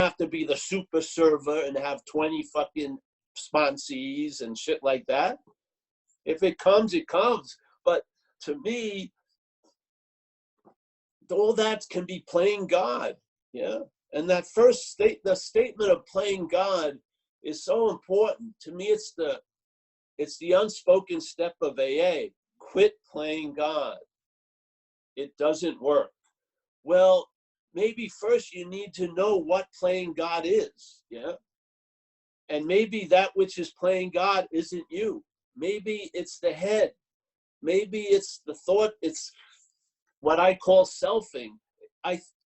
have to be the super server and have 20 fucking sponsees and shit like that. If it comes, it comes. But to me, all that can be playing God. Yeah. And that first the statement of playing God is so important. To me, it's the unspoken step of AA. Quit playing God. It doesn't work. Well, maybe first you need to know what playing God is. Yeah. And maybe that which is playing God isn't you. Maybe it's the head. Maybe it's the thought. It's what I call selfing.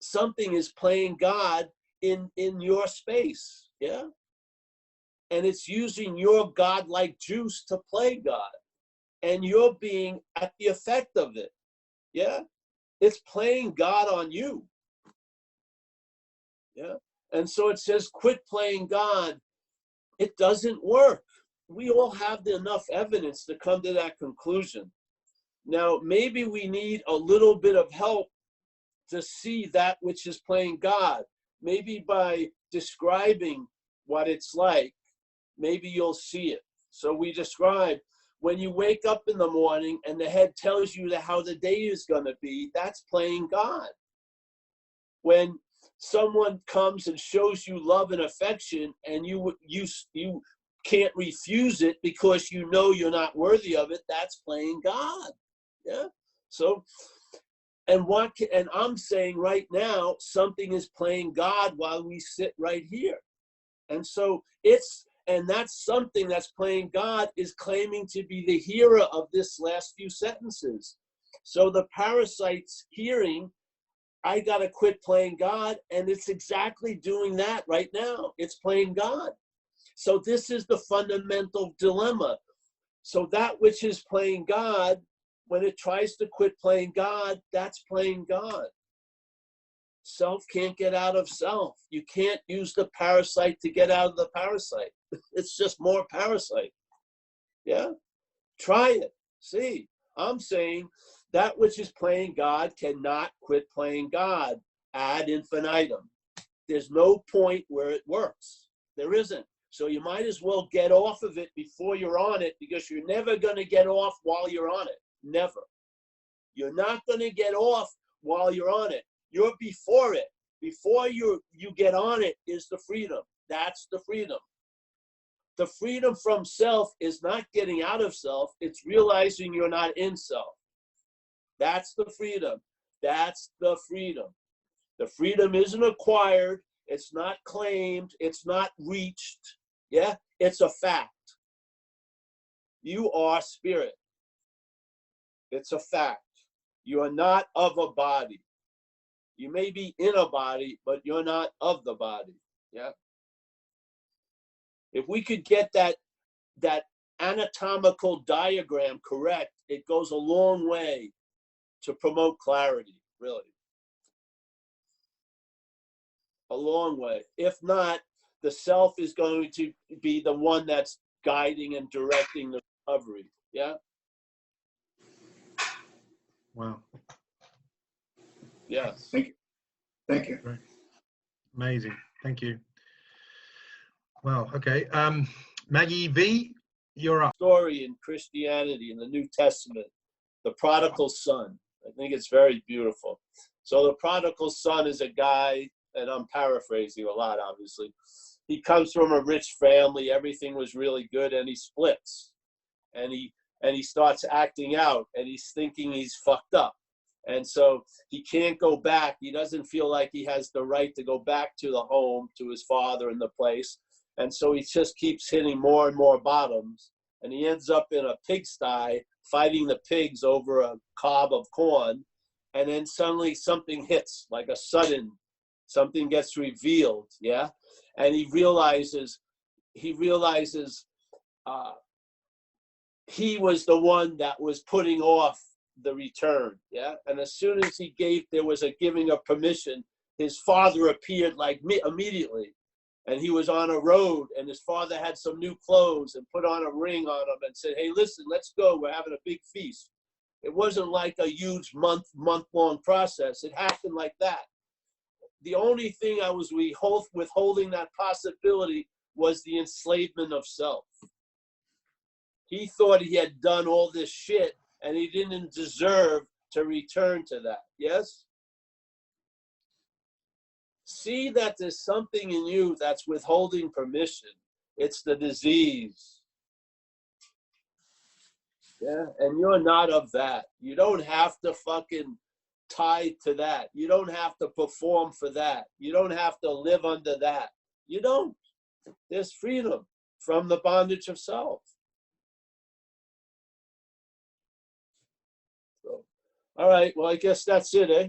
Something is playing God in your space. Yeah. And it's using your God-like juice to play God. And you're being at the effect of it. Yeah. It's playing God on you. Yeah. And so it says, quit playing God. It doesn't work. We all have enough evidence to come to that conclusion. Now, maybe we need a little bit of help to see that which is playing God. Maybe by describing what it's like, maybe you'll see it. So we describe when you wake up in the morning and the head tells you how the day is going to be, that's playing God. When someone comes and shows you love and affection and you can't refuse it because you know you're not worthy of it, that's playing God. Yeah. So, and I'm saying right now, something is playing God while we sit right here. And so that's something that's playing God is claiming to be the hearer of this last few sentences. So the parasite's hearing, I got to quit playing God. And it's exactly doing that right now. It's playing God. So this is the fundamental dilemma. So that which is playing God, when it tries to quit playing God, that's playing God. Self can't get out of self. You can't use the parasite to get out of the parasite. It's just more parasite. Yeah? Try it. See, I'm saying that which is playing God cannot quit playing God ad infinitum. There's no point where it works. There isn't. So you might as well get off of it before you're on it, because you're never going to get off while you're on it. Never. You're not going to get off while you're on it. You're before it. Before you get on it is the freedom. That's the freedom. The freedom from self is not getting out of self. It's realizing you're not in self. That's the freedom. That's the freedom. The freedom isn't acquired. It's not claimed. It's not reached. Yeah, it's a fact. You are spirit. It's a fact. You are not of a body. You may be in a body, but you're not of the body. Yeah. If we could get that anatomical diagram correct, it goes a long way to promote clarity, really. A long way. If not, the self is going to be the one that's guiding and directing the recovery. Yeah. Wow. Yes. Thank you. Thank you. Great. Amazing. Thank you. Well, okay. Maggie V, you're up. Story in Christianity in the New Testament, the prodigal son. I think it's very beautiful. So the prodigal son is a guy, and I'm paraphrasing a lot, obviously. He comes from a rich family. Everything was really good, and he splits. And he starts acting out, and he's thinking he's fucked up. And so he can't go back. He doesn't feel like he has the right to go back to the home, to his father and the place. And so he just keeps hitting more and more bottoms. And he ends up in a pigsty fighting the pigs over a cob of corn. And then suddenly something hits, like a sudden, something gets revealed, yeah? And he realizes he was the one that was putting off the return, yeah? And as soon as there was a giving of permission, his father appeared like immediately. And he was on a road, and his father had some new clothes and put on a ring on him and said, hey, listen, let's go. We're having a big feast. It wasn't like a huge month-long process. It happened like that. the only thing I was withholding that possibility was the enslavement of self. He thought he had done all this shit and he didn't deserve to return to that. Yes? See that there's something in you that's withholding permission. It's the disease. Yeah, and you're not of that. You don't have to fucking tie to that. You don't have to perform for that. You don't have to live under that. You don't. There's freedom from the bondage of self. So, all right, well, I guess that's it, eh?